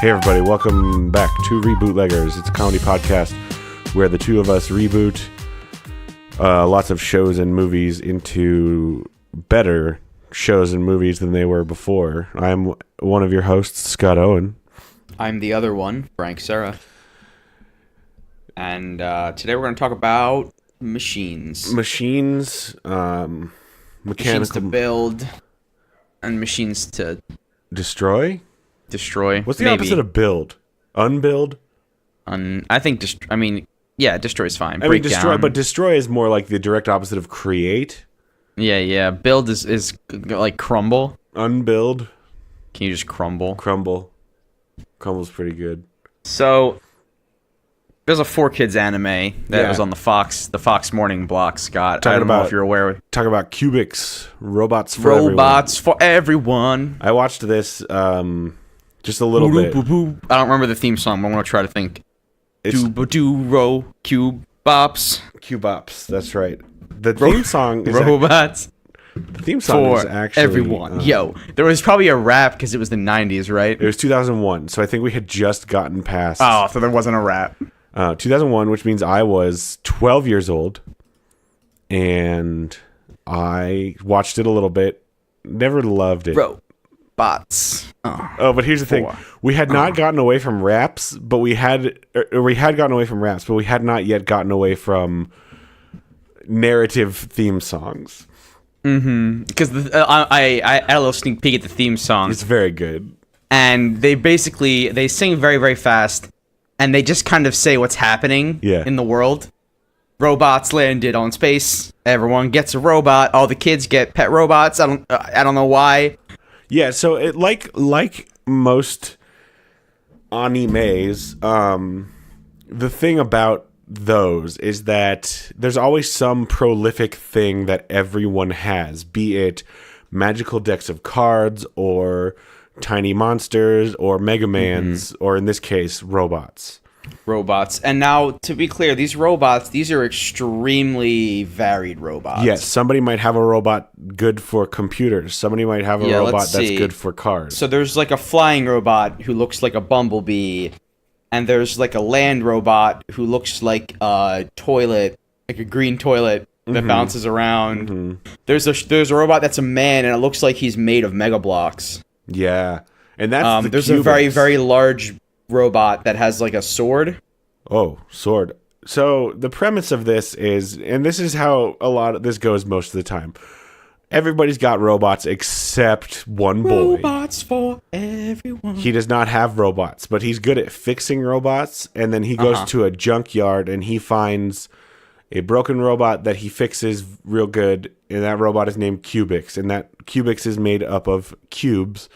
Hey everybody, welcome back to Rebootleggers. It's a comedy podcast where the two of us reboot lots of shows and movies into better shows and movies than they were before. I'm one of your hosts, Scott Owen. I'm the other one, Frank Serra. And today we're going to talk about machines. Machines, mechanical... Machines to build and machines to... Destroy? Destroy. What's the opposite of build? Unbuild? I think, destroy is fine. I mean, destroy, but destroy is more like the direct opposite of create. Yeah. Build is like crumble. Unbuild. Can you just crumble? Crumble. Crumble's pretty good. So, there's a 4Kids anime that was on the Fox morning block, Scott. I don't know if you're aware. Talk about Cubix, robots for everyone. Robots for everyone. I watched this just a little bit. I don't remember the theme song, but I'm going to try to think. Do-ba-do-ro, Cubops. Cubops, that's right. The theme song is... Robots. The theme song is actually... everyone. There was probably a rap because it was the 90s, right? It was 2001, so I think we had just gotten past... Oh, so there wasn't a rap. 2001, which means I was 12 years old, and I watched it a little bit. Never loved it. Robots. But here's the thing: we had not gotten away from raps, but we had gotten away from raps, but we had not yet gotten away from narrative theme songs. Mm-hmm. Because I had a little sneak peek at the theme song. It's very good, and they sing very, very fast. And they just kind of say what's happening in the world. Robots landed on space. Everyone gets a robot. All the kids get pet robots. I don't know why. Yeah, so it like most animes, the thing about those is that there's always some prolific thing that everyone has, be it magical decks of cards or tiny monsters or Mega Mans, or in this case, robots. And now, to be clear, these are extremely varied robots. Yes, somebody might have a robot good for computers. Somebody might have a robot that's good for cars. So there's like a flying robot who looks like a bumblebee, and there's like a land robot who looks like a toilet, like a green toilet that bounces around. There's a robot that's a man, and it looks like he's made of Mega Blocks. Yeah, and that's there's a very, very large robot that has like a sword. Oh, sword. So the premise of this is, and this is how a lot of this goes most of the time, everybody's got robots except one boy. Robots for everyone. He does not have robots, but he's good at fixing robots, and then he goes to a junkyard and he finds a broken robot that he fixes real good, and that robot is named Cubix, and that Cubix is made up of cubes,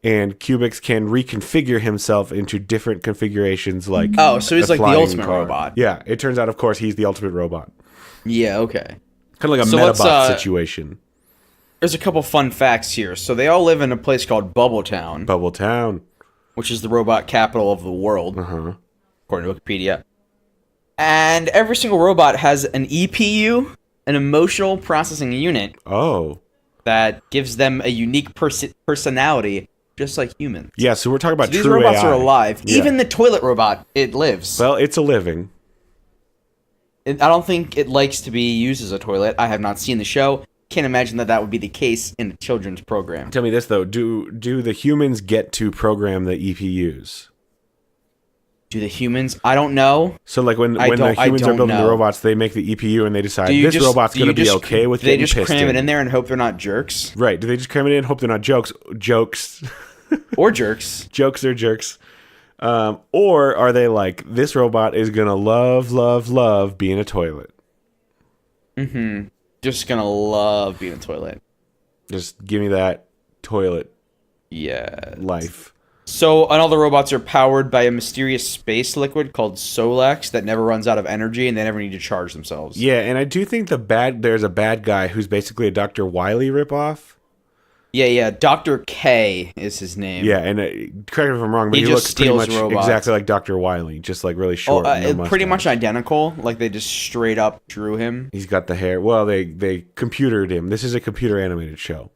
and Cubix can reconfigure himself into different configurations, like so he's like the ultimate robot. Yeah, it turns out, of course, he's the ultimate robot. Yeah, okay. Kind of like a Metabot situation. There's a couple fun facts here. So they all live in a place called Bubbletown, which is the robot capital of the world, according to Wikipedia. And every single robot has an EPU, an emotional processing unit. Oh. That gives them a unique personality, just like humans. Yeah, so we're talking about these true robots AI. are alive. Yeah. Even the toilet robot, it lives. Well, it's a living. I don't think it likes to be used as a toilet. I have not seen the show. Can't imagine that would be the case in a children's program. Tell me this, though. Do the humans get to program the EPUs? Do the humans? I don't know. So, like, when the humans are building the robots, they make the EPU and they decide this robot's going to be okay with getting pissed in. They just cram it in there and hope they're not jerks? Right. Do they just cram it in and hope they're not jokes? Or jerks. Jokes or jerks. Or are they like, this robot is going to love being a toilet? Just going to love being a toilet. Just give me that toilet life. So, and all the robots are powered by a mysterious space liquid called Solex that never runs out of energy, and they never need to charge themselves. Yeah, and I do think there's a bad guy who's basically a Dr. Wily ripoff. Yeah, Dr. K is his name. Yeah, and correct me if I'm wrong, but he looks pretty much exactly like Dr. Wily, just like really short. Pretty much identical. Like they just straight up drew him. He's got the hair. Well, they computered him. This is a computer animated show.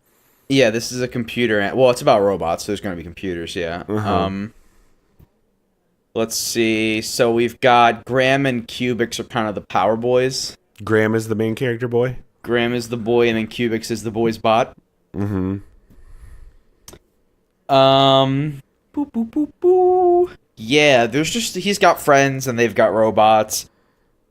Yeah, this is a computer. Well, it's about robots, so there's going to be computers. Yeah. Let's see. So we've got Graham and Cubix are kind of the power boys. Graham is the main character boy. Graham is the boy, and then Cubix is the boy's bot. Mm-hmm. Boo, boo, boo, boo. Yeah, he's got friends and they've got robots.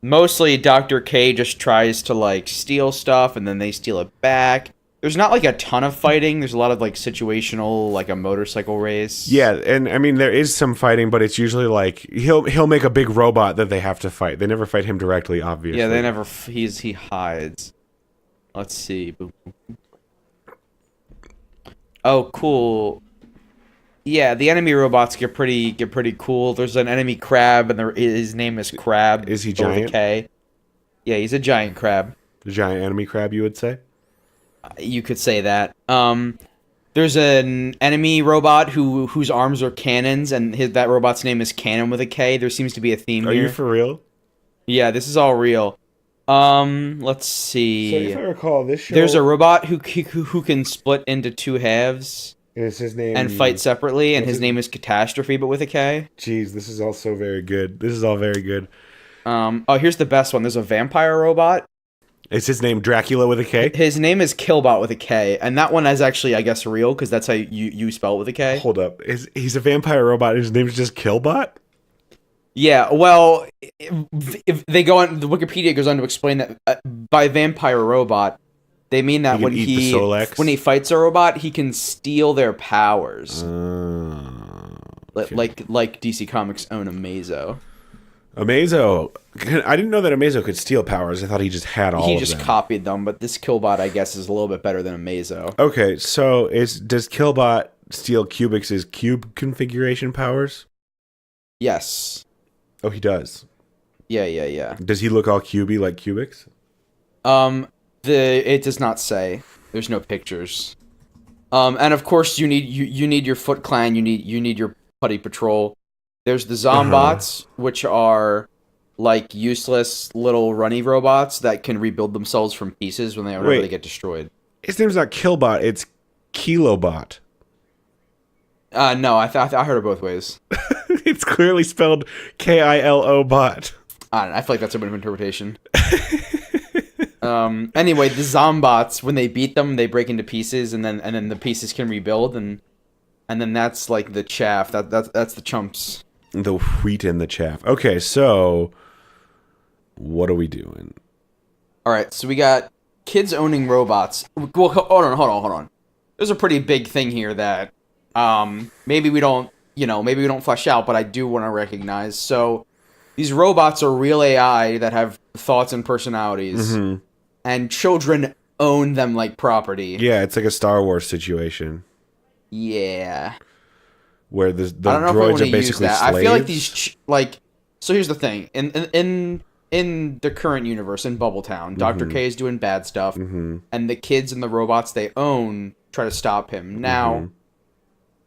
Mostly Dr. K just tries to, like, steal stuff and then they steal it back. There's not, like, a ton of fighting. There's a lot of, like, situational, like a motorcycle race. Yeah, and I mean, there is some fighting, but it's usually, like, he'll make a big robot that they have to fight. They never fight him directly, obviously. Yeah, they never, he hides. Let's see. Oh, cool. Yeah, the enemy robots get pretty cool. There's an enemy crab, and his name is Crab. Is he giant? With a K. Yeah, he's a giant crab. The giant enemy crab, you would say? You could say that. There's an enemy robot whose arms are cannons, and that robot's name is Cannon with a K. There seems to be a theme here. Are you for real? Yeah, this is all real. Let's see. So if I recall, this show... There's a robot who can split into two halves. And it's his name... And fight separately, and his name is Catastrophe, but with a K. Jeez, this is all so very good. This is all very good. Oh, here's the best one. There's a vampire robot. Is his name Dracula with a K? His name is Killbot with a K, and that one is actually, I guess, real, because that's how you spell it with a K. Hold up. He's a vampire robot, and his name's just Killbot? Yeah, well, if they go on... The Wikipedia goes on to explain that by vampire robot... They mean that when he fights a robot, he can steal their powers. Okay. Like DC Comics own Amazo. Amazo. I didn't know that Amazo could steal powers. I thought he just had all of them. He just copied them, but this Killbot, I guess, is a little bit better than Amazo. Okay, so does Killbot steal Cubix's cube configuration powers? Yes. Oh, he does? Yeah. Does he look all cubey like Cubix? It does not say. There's no pictures. And of course you need your Foot Clan, you need your Putty Patrol. There's the Zombats, which are like useless little runny robots that can rebuild themselves from pieces whenever they get destroyed. His name's not Killbot, it's Kilobot. No, I heard it both ways. It's clearly spelled Kilo bot. I don't know, I feel like that's a bit of interpretation. Anyway, the Zombats, when they beat them, they break into pieces, and then the pieces can rebuild, and then that's like the chaff. That's the chumps. The wheat and the chaff. Okay, so what are we doing? All right, so we got kids owning robots. Well, hold on. There's a pretty big thing here that maybe we don't flesh out, but I do want to recognize. So these robots are real AI that have thoughts and personalities. Mm-hmm. And children own them like property. Yeah, it's like a Star Wars situation. Yeah. Where the droids are basically slaves. I feel like these... So here's the thing. In the current universe, in Bubbletown, mm-hmm. Dr. K is doing bad stuff. Mm-hmm. And the kids and the robots they own try to stop him. Now, mm-hmm.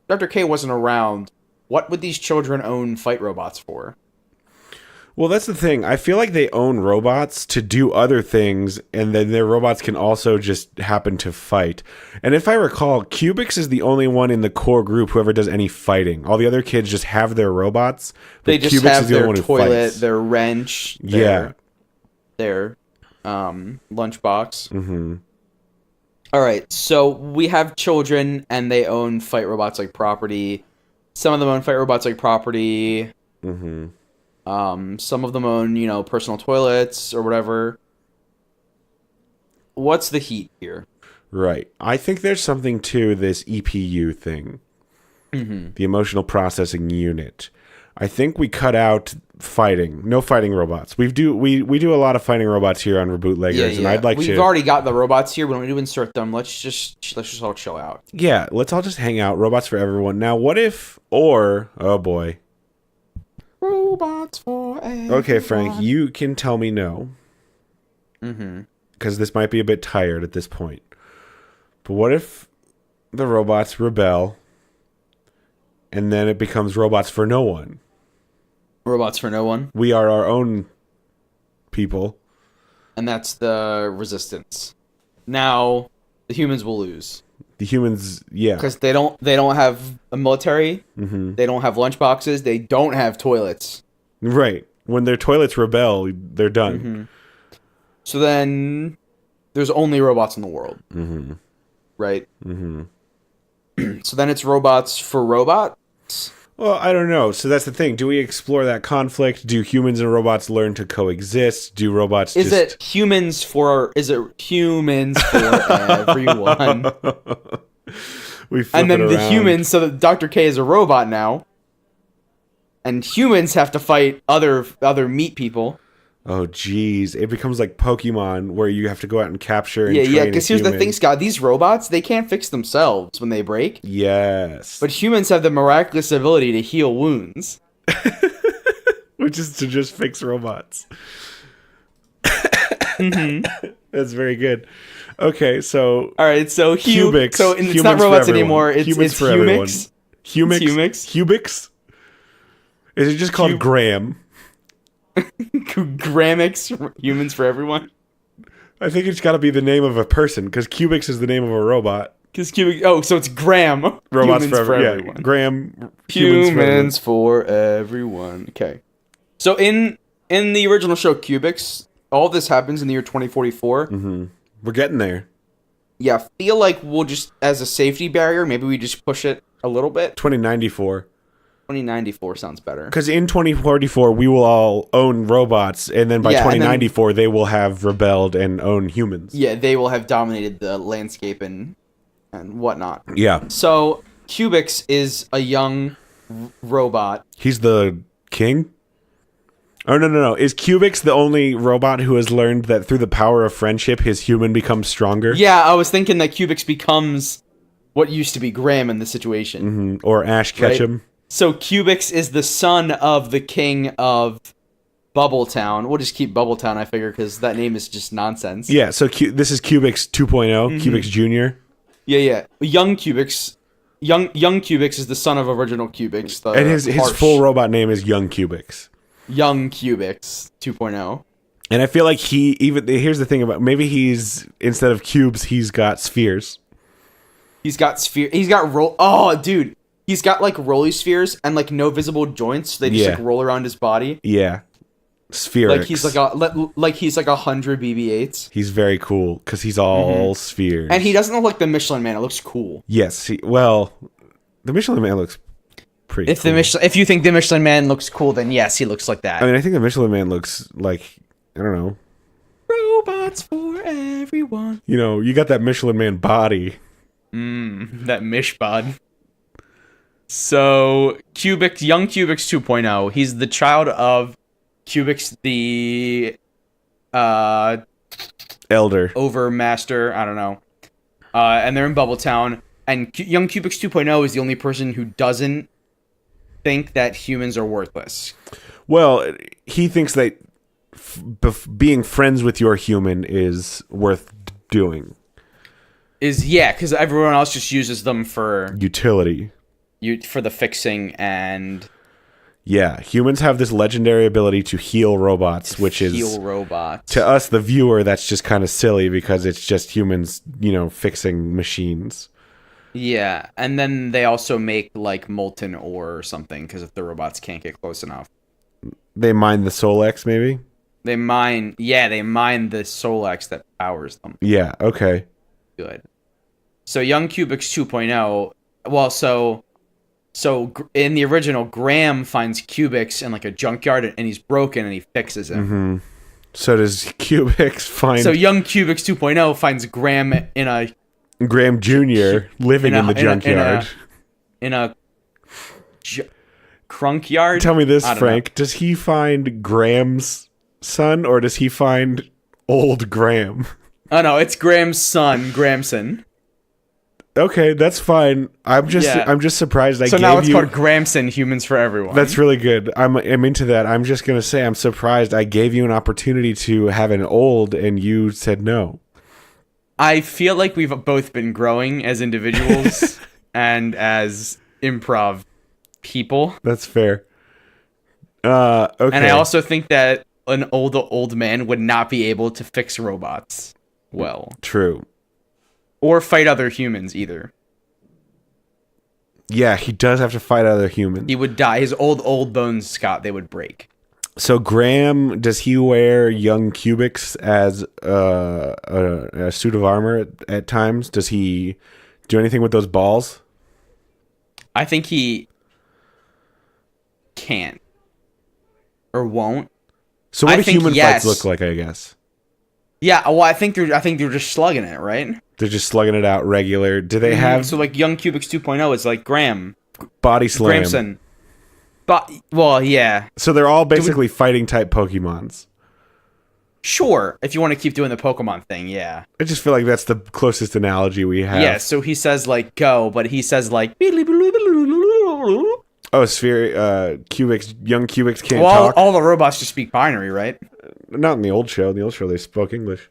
Dr. K wasn't around. What would these children own fight robots for? Well, that's the thing. I feel like they own robots to do other things, and then their robots can also just happen to fight. And if I recall, Cubix is the only one in the core group who ever does any fighting. All the other kids just have their robots. They just Cubix have their toilet, their wrench, their lunchbox. Mm-hmm. All right, so we have children, and they own fight robots like property. Some of them own fight robots like property. Mm-hmm. Some of them own, personal toilets or whatever. What's the heat here? Right. I think there's something to this EPU thing. Mm-hmm. The emotional processing unit. I think we cut out fighting. No fighting robots. We do a lot of fighting robots here on Reboot Legos, and I'd like We've already got the robots here. We don't need to insert them. Let's just all chill out. Yeah, let's all just hang out. Robots for everyone. Now, what if oh boy. Robots for everyone. Okay, Frank, you can tell me no. Mm-hmm. Because this might be a bit tired at this point. But what if the robots rebel, and then it becomes robots for no one? Robots for no one? We are our own people. And that's the resistance. Now, the humans will lose. The humans, yeah. Because they don't have a military. Mm-hmm. They don't have lunchboxes. They don't have toilets. Right. When their toilets rebel, they're done. Mm-hmm. So then there's only robots in the world. Mm-hmm. Right? Mm-hmm. So then it's robots for robots? Well, I don't know. So that's the thing. Do we explore that conflict? Do humans and robots learn to coexist? Do robots Is it humans for everyone? And then the humans, so that Dr. K is a robot now. And humans have to fight other meat people. Oh, geez. It becomes like Pokemon, where you have to go out and capture and train Yeah, because here's the thing, Scott. These robots, they can't fix themselves when they break. Yes. But humans have the miraculous ability to heal wounds. Which is to just fix robots. Mm-hmm. That's very good. Okay, so... All right, so Cubix. So it's not robots anymore. It's Humix. Humix. Cubix? Is it just called Graham? Gramix, humans for everyone. I think it's got to be the name of a person, because Cubix is the name of a robot. Because Cubix, so it's Graham. Robots for everyone. Yeah, Graham. Humans for everyone. Okay. So in the original show Cubix, all this happens in the year 2044. Mm-hmm. We're getting there. Yeah, I feel like we'll just, as a safety barrier, maybe we just push it a little bit. 2094. 2094 sounds better. Because in 2044, we will all own robots, and then by 2094, they will have rebelled and own humans. Yeah, they will have dominated the landscape and whatnot. Yeah. So, Cubix is a young robot. He's the king? Oh, no. Is Cubix the only robot who has learned that through the power of friendship, his human becomes stronger? Yeah, I was thinking that Cubix becomes what used to be Graham in the situation. Mm-hmm. Or Ash Ketchum. Right? So Cubix is the son of the king of Bubbletown. We'll just keep Bubbletown, I figure, because that name is just nonsense. Yeah, so this is Cubix 2.0, Cubix Jr. Yeah. Young Cubix. Young Cubix is the son of original Cubix. And his full robot name is Young Cubix. Young Cubix 2.0. And I feel like here's the thing about, maybe he's, instead of cubes, he's got spheres. He's got dude. He's got, like, rolly spheres and, like, no visible joints. They just, like, roll around his body. Yeah. Spherics. Like, he's like 100 BB-8s. He's very cool, because he's all spheres. And he doesn't look like the Michelin Man. It looks cool. Yes. The Michelin Man looks pretty cool. If you think the Michelin Man looks cool, then yes, he looks like that. I mean, I think the Michelin Man looks like, I don't know. Robots for everyone. You know, you got that Michelin Man body. That Mish bod. So, Young Cubix 2.0, he's the child of Cubix the Elder. Overmaster, I don't know. And they're in Bubbletown, and Young Cubix 2.0 is the only person who doesn't think that humans are worthless. Well, he thinks that being friends with your human is worth doing. Because everyone else just uses them for utility. For the fixing and... Yeah, humans have this legendary ability to heal robots, which is... Heal robots. To us, the viewer, that's just kind of silly because it's just humans, fixing machines. Yeah, and then they also make, like, molten ore or something, because if the robots can't get close enough. They mine the Solex, maybe? They mine the Solex that powers them. Yeah, okay. Good. So Young Cubix 2.0, well, so in the original, Graham finds Cubix in like a junkyard and he's broken and he fixes him. Mm-hmm. So does Cubix find... So Young Cubix 2.0 finds Graham in a... Graham Jr. living in the junkyard. In a crunkyard? Tell me this, Frank. Does he find Graham's son or does he find old Graham? Oh no, it's Graham's son, Grahamson. Okay, that's fine. I'm just surprised I gave you... So now it's called Grahamson, Humans for Everyone. That's really good. I'm into that. I'm just going to say I'm surprised I gave you an opportunity to have an old and you said no. I feel like we've both been growing as individuals and as improv people. That's fair. Okay. And I also think that an old man would not be able to fix robots well. True. or fight other humans either. Yeah, he does have to fight other humans. He would die. His old bones, Scott, they would break. So Graham, does he wear young Cubix as a suit of armor at times? Does he do anything with those balls? I think he can't or won't. So what do human fights look like, I guess? Yeah, well, I think they're just slugging it, right? They're just slugging it out regular. Do they have... So, like, Young Cubix 2.0 is like Graham. Body slam. Gramson. Well, yeah. So they're all basically fighting type Pokemons. Sure, if you want to keep doing the Pokemon thing, yeah. I just feel like that's the closest analogy we have. Yeah, so he says, like, go, but he says, like... Oh, Cubix, young Cubix can't talk? All the robots just speak binary, right? Not in the old show. In the old show, they spoke English.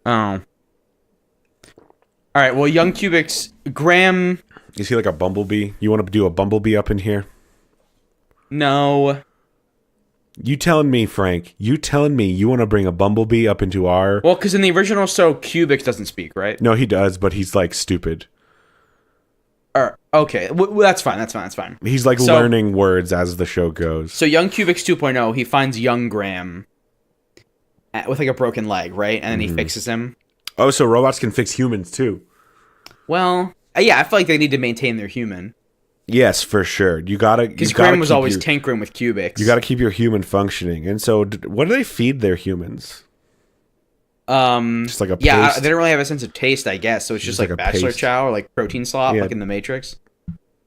Oh. Alright, well, young Cubix... Graham... Is he like a bumblebee? You want to do a bumblebee up in here? No. You telling me, Frank? You telling me you want to bring a bumblebee up into our... Well, because in the original show, Cubix doesn't speak, right? No, he does, but he's like stupid. Okay, that's fine. He's like learning words as the show goes. So young Cubix 2.0, he finds young Graham with like a broken leg, right? And then he fixes him. Oh, so robots can fix humans too. Well, yeah, I feel like they need to maintain their human. Yes, for sure. You gotta... Because Graham was always tinkering with Cubix. You gotta keep your human functioning. And so, what do they feed their humans? Just like a paste? Yeah, they don't really have a sense of taste, I guess. So it's just like a bachelor paste. chow or like protein slop, like in the Matrix.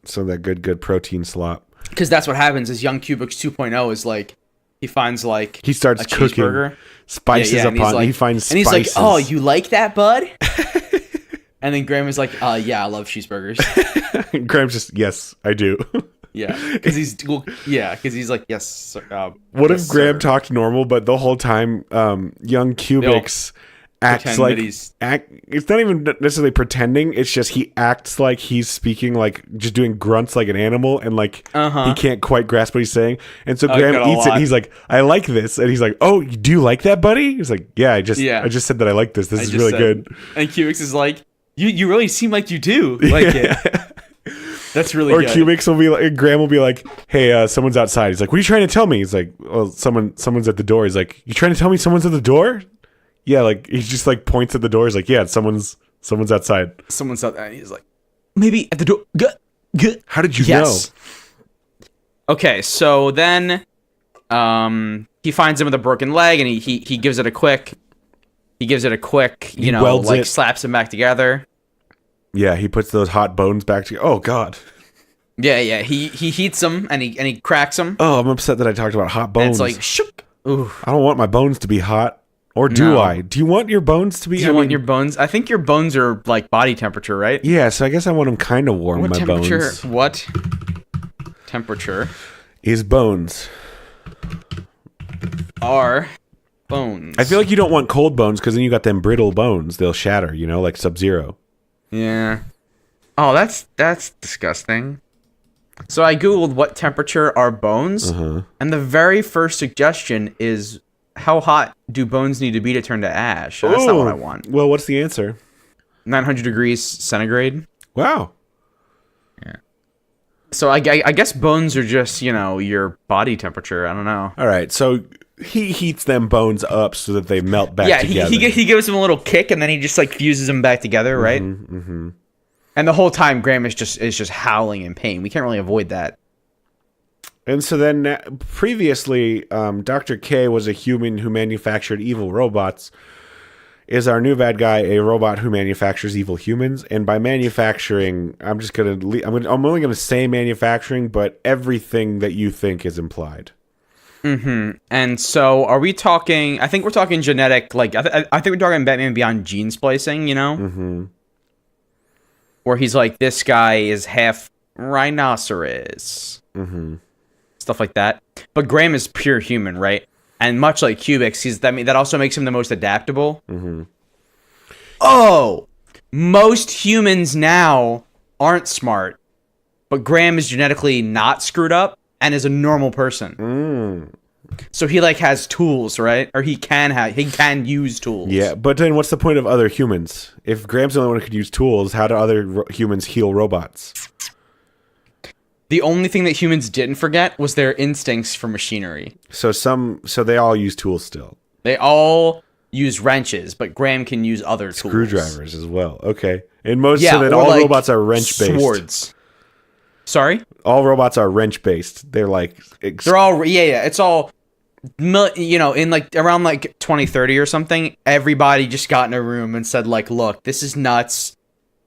So that good protein slop. Because that's what happens is young Cubix 2.0 is like, he finds like he starts a cooking cheeseburger. Spices upon like, he finds spices. And he's like, oh, you like that, bud? And then Graham is like, yeah, I love cheeseburgers. Graham's just, yes, I do. Yeah, because he's like, yes. What if Graham talked normal, but the whole time, young Cubix acts like it's not even necessarily pretending. It's just he acts like he's speaking, like just doing grunts like an animal, and like he can't quite grasp what he's saying. And so Graham eats it. And he's like, I like this, and he's like, oh, do you like that, buddy? He's like, yeah, I just said that I like this. This is really good. And Cubix is like, you really seem like you do like it. That's really good. Or Cubix will be like, Graham will be like, hey, someone's outside. He's like, what are you trying to tell me? He's like, well, someone's at the door. He's like, you trying to tell me someone's at the door? Yeah, like he just like points at the door. He's like, yeah, someone's outside. Someone's outside. He's like, maybe at the door. How did you know? Okay, so then he finds him with a broken leg, and he gives it a quick. He gives it a quick, slaps him back together. Yeah, he puts those hot bones back together. Oh God. Yeah. He heats them and he cracks them. Oh, I'm upset that I talked about hot bones. And it's like shook. Ooh. I don't want my bones to be hot, or do I? Do you want your bones to be? Do you want your bones? I think your bones are like body temperature, right? Yeah, so I guess I want them kind of warm. My bones. What temperature is bones? Are bones? I feel like you don't want cold bones because then you got them brittle bones. They'll shatter. Like Sub-Zero. Yeah. Oh, that's disgusting. So I googled what temperature are bones, and the very first suggestion is how hot do bones need to be to turn to ash? That's not what I want. Well, what's the answer? 900 degrees centigrade. Wow. Yeah. So I guess bones are just, your body temperature. I don't know. All right. So he heats them bones up so that they melt back together. Yeah, he gives them a little kick, and then he just like fuses them back together, right? Mm-hmm. And the whole time, Graham is just howling in pain. We can't really avoid that. And so then previously, Dr. K was a human who manufactured evil robots. Is our new bad guy a robot who manufactures evil humans? And by manufacturing, I'm only gonna say manufacturing, but everything that you think is implied. Mm-hmm. And so, are we talking? I think we're talking genetic. Like, I think we're talking Batman Beyond gene splicing. Mm-hmm. Where he's like, this guy is half rhinoceros. Mm-hmm. Stuff like that. But Graham is pure human, right? And much like Cubix, that also makes him the most adaptable. Mm-hmm. Oh, most humans now aren't smart, but Graham is genetically not screwed up and is a normal person. So he like has tools, right? Or he can use tools. Yeah, but then what's the point of other humans? If Graham's the only one who could use tools, how do other humans heal robots? The only thing that humans didn't forget was their instincts for machinery. So they all use tools still. They all use wrenches, but Graham can use other tools. Screwdrivers as well. Okay. And so that all like robots are wrench-based. Swords. Sorry? All robots are wrench-based. They're like... They're all... Yeah. It's all... You know, in like around like 2030 or something, everybody just got in a room and said like, look, this is nuts.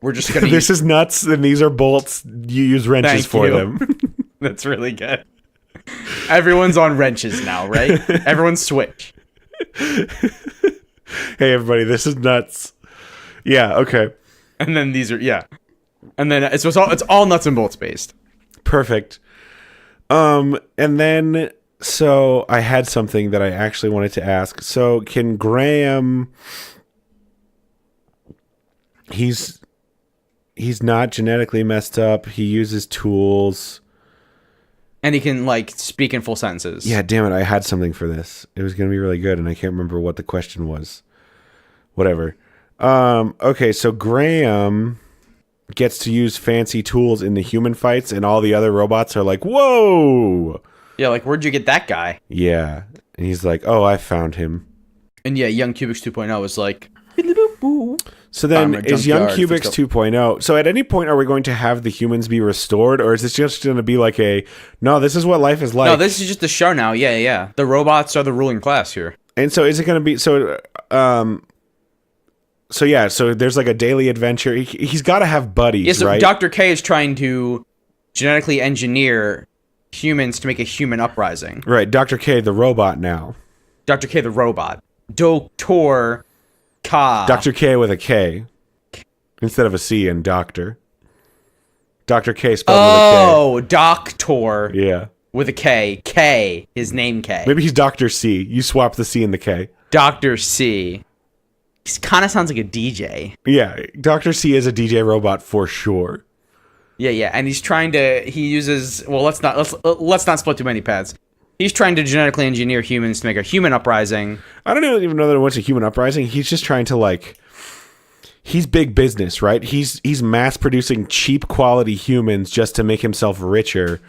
We're just gonna this is nuts, and these are bolts. You use wrenches for them. That's really good. Everyone's on wrenches now, right? Everyone switch. Hey, everybody, this is nuts. Yeah, okay. And then these are, yeah. And then it's all nuts and bolts based. Perfect. And then, so I had something that I actually wanted to ask. So can Graham... He's not genetically messed up. He uses tools. And he can, like, speak in full sentences. Yeah, damn it. I had something for this. It was going to be really good, and I can't remember what the question was. Whatever. Okay, so Graham gets to use fancy tools in the human fights, and all the other robots are like, whoa! Yeah, like, where'd you get that guy? Yeah. And he's like, oh, I found him. And yeah, young Cubix 2.0 is like... So then, is young Cubix 2.0... So at any point, are we going to have the humans be restored? Or is this just going to be like no, this is what life is like? No, this is just the show now. Yeah. The robots are the ruling class here. And so is it going to be... So there's like a daily adventure. He's got to have buddies, yeah, so right? Dr. K is trying to genetically engineer humans to make a human uprising. Right, Dr. K, the robot now. Dr. K, the robot. Dr. K. Dr. K with a K instead of a C in doctor. Dr. K spelled with a K. Oh, Doctor. Yeah. With a K. K. His name K. Maybe he's Dr. C. You swap the C and the K. Dr. C. He kind of sounds like a DJ. Yeah, Dr. C is a DJ robot for sure. Yeah, and he's trying to. He uses. Well, let's not split too many paths. He's trying to genetically engineer humans to make a human uprising. I don't even know that it wants a human uprising. He's just trying to he's big business, right? He's mass producing cheap quality humans just to make himself richer.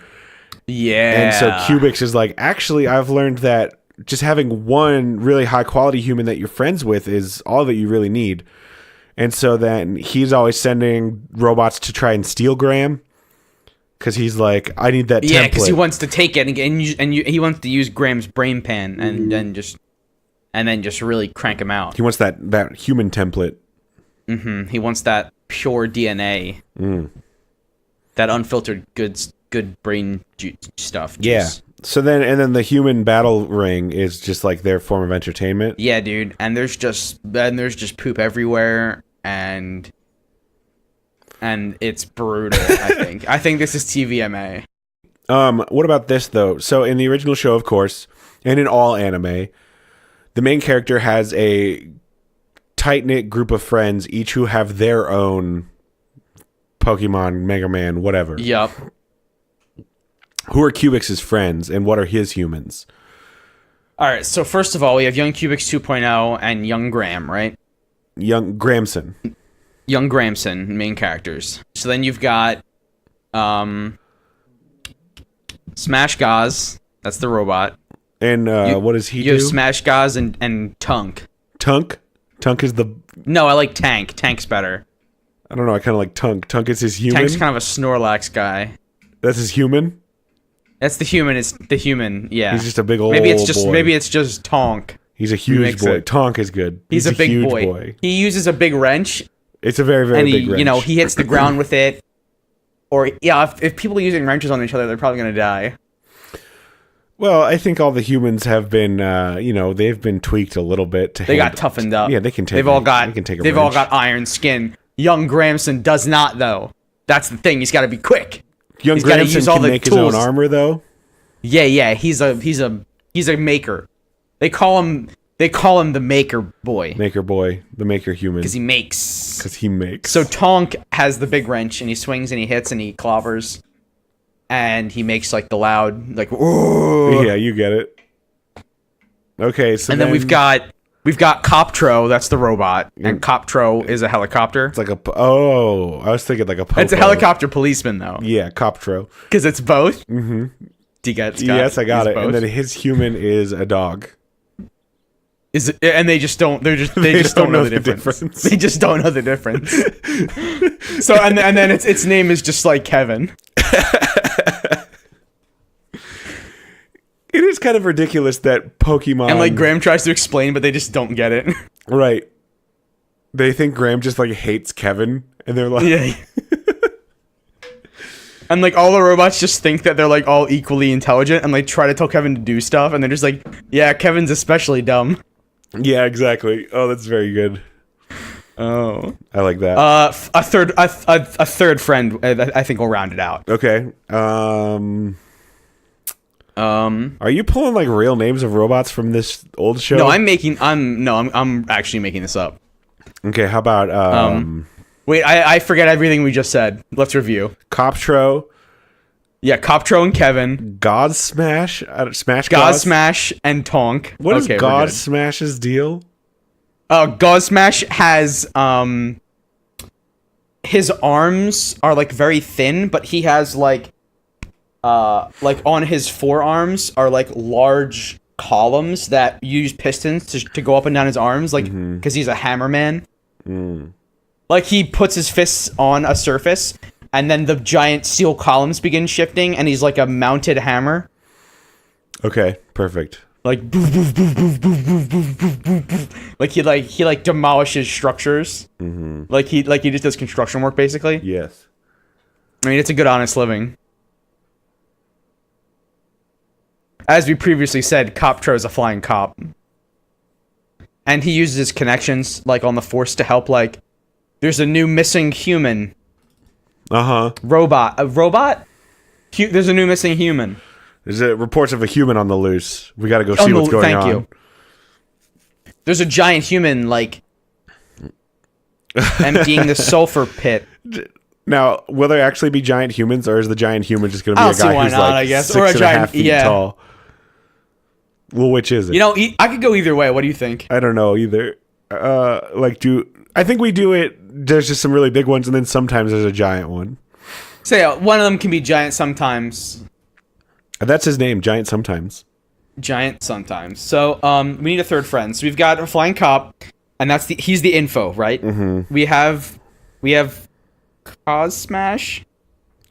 Yeah. And so Cubix is like, actually, I've learned that just having one really high quality human that you're friends with is all that you really need. And so then he's always sending robots to try and steal Graham. Because he's like, I need that template. Yeah, because he wants to take it and he wants to use Graham's brain pan and then just really crank him out. He wants that human template. Mm-hmm. He wants that pure DNA. That unfiltered good brain stuff. Yeah. So then the human battle ring is just like their form of entertainment. Yeah, dude. And there's just poop everywhere and it's brutal, I think this is TVMA. What about this, though? So in the original show, of course, and in all anime, the main character has a tight-knit group of friends, each who have their own Pokemon, Mega Man, whatever. Yup. Who are Cubix's friends, and what are his humans? All right, so first of all, we have young Cubix 2.0 and young Graham, right? Young Grahamson. Young Grahamson, main characters. So then you've got Smash Gauze, that's the robot. And what does he do? You have Smash Gauze and Tunk. Tunk? Tunk is the... No, I like Tank. Tank's better. I don't know, I kind of like Tunk. Tunk is his human? Tank's kind of a Snorlax guy. That's his human? That's the human, it's the human, yeah. He's just a big old Maybe it's boy. just Tonk. He's a huge boy. Tonk is good. He's a big huge boy. He uses a big wrench. It's a very, very big wrench. You know, he hits the ground with it. Or, yeah, if people are using wrenches on each other, they're probably going to die. Well, I think all the humans have been, they've been tweaked a little bit. They got toughened up. Yeah, they can take They've all got iron skin. Young Grahamson does not, though. That's the thing. He's got to be quick. Young Grahamson can make his own armor, though? Yeah, he's a maker. They call him the Maker Boy. Maker Boy, the Maker Human. Because he makes. So Tonk has the big wrench, and he swings and he hits and he clobbers, and he makes like the loud like. Whoa! Yeah, you get it. Okay, so and then we've got Coptro, that's the robot, and Coptro is a helicopter. It's like a I was thinking like a popo. It's a helicopter policeman though. Yeah, Coptro. Because it's both. Mm-hmm. Do you get it, Scott? Yes, I got it. Both. And then his human is a dog. Is it, and they just don't know the difference. They just don't know the difference. So and then its name is just like Kevin. It is kind of ridiculous that Pokemon... And, like, Graham tries to explain, but they just don't get it. Right. They think Graham just, like, hates Kevin, and they're like... Yeah. And, like, all the robots just think that they're, like, all equally intelligent, and, like, try to tell Kevin to do stuff, and they're just like, yeah, Kevin's especially dumb. Yeah, exactly. Oh, that's very good. Oh. I like that. A third friend, I think will round it out. Okay. Are you pulling like real names of robots from this old show? No, I'm actually making this up. Okay, how about wait, I forget everything we just said. Let's review. Coptro. Yeah, Coptro and Kevin. God Smash? Smash God Smash and Tonk. What is God Smash's deal? God Smash has his arms are like very thin, but he has like on his forearms are like large columns that use pistons to go up and down his arms, like because he's a hammer man. Like he puts his fists on a surface and then the giant steel columns begin shifting and he's like a mounted hammer. Okay, perfect. Like boof, boof, boof, boof, boof, boof, boof, boof, boof, boof. He demolishes structures. Like he just does construction work basically. Yes. I mean, it's a good honest living. As we previously said, Coptro is a flying cop. And he uses his connections, like, on the Force to help, like... There's a new missing human. Robot. A robot? There's a new missing human. There's reports of a human on the loose. We gotta go see what's going on. Thank you. There's a giant human, like... emptying the sulfur pit. Now, will there actually be giant humans, or is the giant human just gonna be a guy who's like 6.5 feet tall? Well, which is it? You know, I could go either way. What do you think? I don't know either. I think we do it. There's just some really big ones, and then sometimes there's a giant one. So yeah, one of them can be giant sometimes. That's his name, Giant Sometimes. Giant sometimes. So we need a third friend. So we've got a flying cop, and he's the info, right? Mm-hmm. We have Gauze Smash,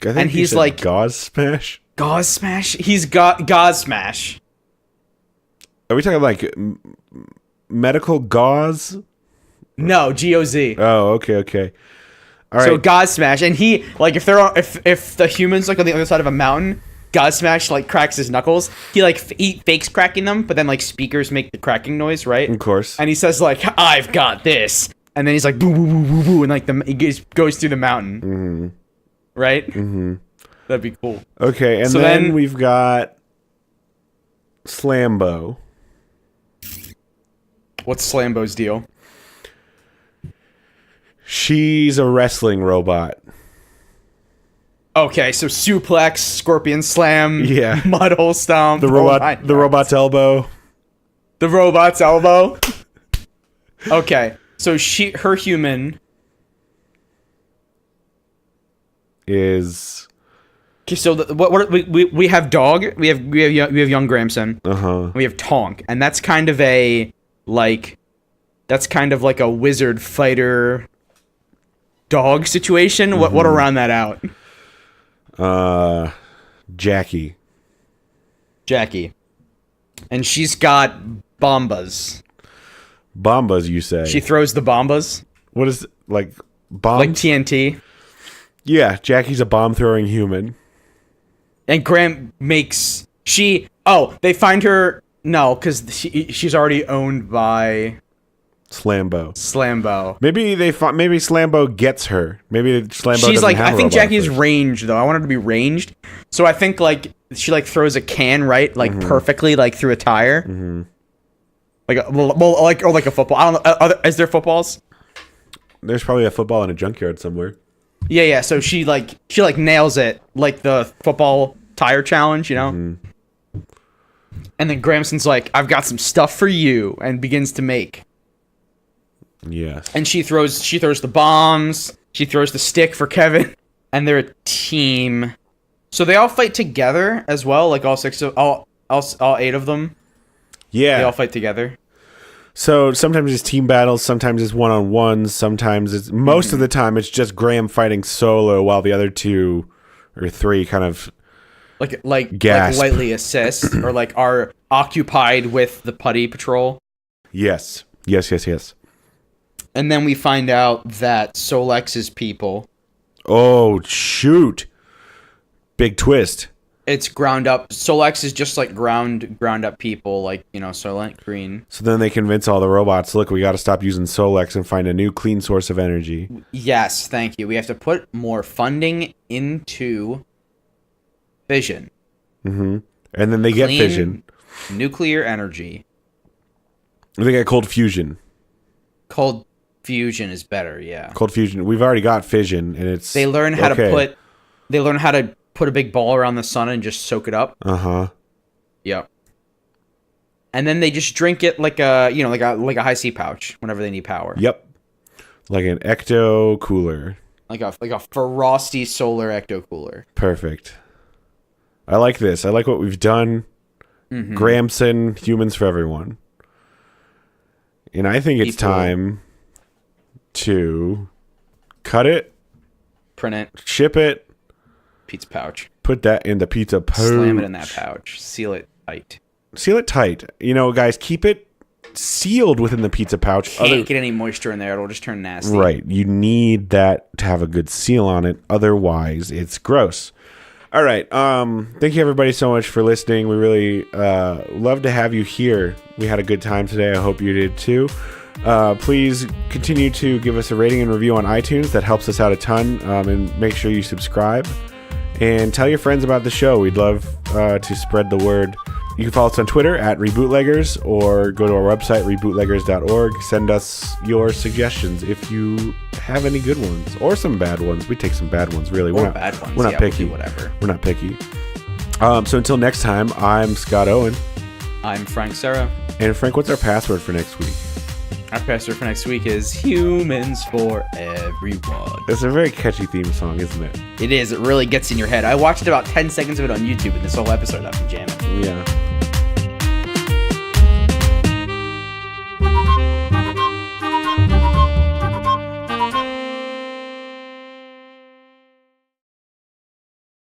and he's like Gauze Smash. Gauze Smash. He's got Gauze Smash. Are we talking like medical gauze? No, GOZ. Oh, okay. All right. So Gauze Smash, and he like if the humans like on the other side of a mountain, Gauze Smash like cracks his knuckles. He like fakes cracking them, but then like speakers make the cracking noise, right? Of course. And he says like, "I've got this," and then he's like, "Boo boo boo boo boo," and like he goes through the mountain. Mm-hmm. Right? Mm-hmm. That'd be cool. Okay, and so then we've got Slambo. What's Slambo's deal? She's a wrestling robot. Okay, so suplex, scorpion slam, mud hole stomp, the robot's elbow. The robot's elbow. Okay, so her human is. Okay, so we have dog, we have young Gramson, we have Tonk, and that's kind of like a wizard fighter dog situation. What to round that out? Jackie, and she's got bombas. Bombas, you say? She throws the bombas. What is like bombs? Like TNT. Yeah, Jackie's a bomb throwing human. And Graham makes they find her. No, because she's already owned by Slambo. Maybe Slambo gets her. Maybe Slambo. She's like, I think Jackie is first. ranged though. I want her to be ranged. So I think like she like throws a can right like perfectly like through a tire. Mm-hmm. Like or like a football. I don't know. Is there footballs? There's probably a football in a junkyard somewhere. Yeah. So she nails it like the football tire challenge, you know. Mm-hmm. And then Gramson's like, I've got some stuff for you, and begins to make. Yes. And she throws the bombs. She throws the stick for Kevin. And they're a team. So they all fight together as well, like all 8 of them. Yeah. They all fight together. So sometimes it's team battles, sometimes it's one-on-ones, sometimes it's... Most of the time, it's just Graham fighting solo while the other 2 or 3 kind of... Like gasp. lightly assist, or like are occupied with the putty patrol. Yes. And then we find out that Solex's people... Oh, shoot. Big twist. It's ground up. Solex is just like ground up people, like, Solent Green. So then they convince all the robots, look, we got to stop using Solex and find a new clean source of energy. Yes, thank you. We have to put more funding into fission. Mm-hmm. And then they get fission. Nuclear energy. They get cold fusion. Cold fusion is better, yeah. Cold fusion. We've already got fission, and it's... They learn how to put a big ball around the sun and just soak it up. Uh-huh. Yep. And then they just drink it like a high C pouch whenever they need power. Yep. Like an ecto cooler. Like a frosty solar ecto cooler. Perfect. I like this. I like what we've done. Mm-hmm. Gramson, humans for everyone. And I think it's time to cut it, print it, ship it, pizza pouch. Put that in the pizza pouch. Slam it in that pouch. Seal it tight. Seal it tight. Guys, keep it sealed within the pizza pouch. Can't get any moisture in there. It'll just turn nasty. Right. You need that to have a good seal on it. Otherwise, it's gross. All right. Thank you, everybody, so much for listening. We really love to have you here. We had a good time today. I hope you did, too. Please continue to give us a rating and review on iTunes. That helps us out a ton. And make sure you subscribe. And tell your friends about the show. We'd love to spread the word. You can follow us on Twitter at Rebootleggers, or go to our website, rebootleggers.org. Send us your suggestions if you have any good ones, or some bad ones. We take some bad ones, really. We're not picky. We'll do whatever. We're not picky. So until next time, I'm Scott Owen. I'm Frank Serra. And Frank, what's our password for next week? Our password for next week is humans for everyone. It's a very catchy theme song, isn't it? It is. It really gets in your head. I watched about 10 seconds of it on YouTube, and this whole episode I've been jamming. Yeah.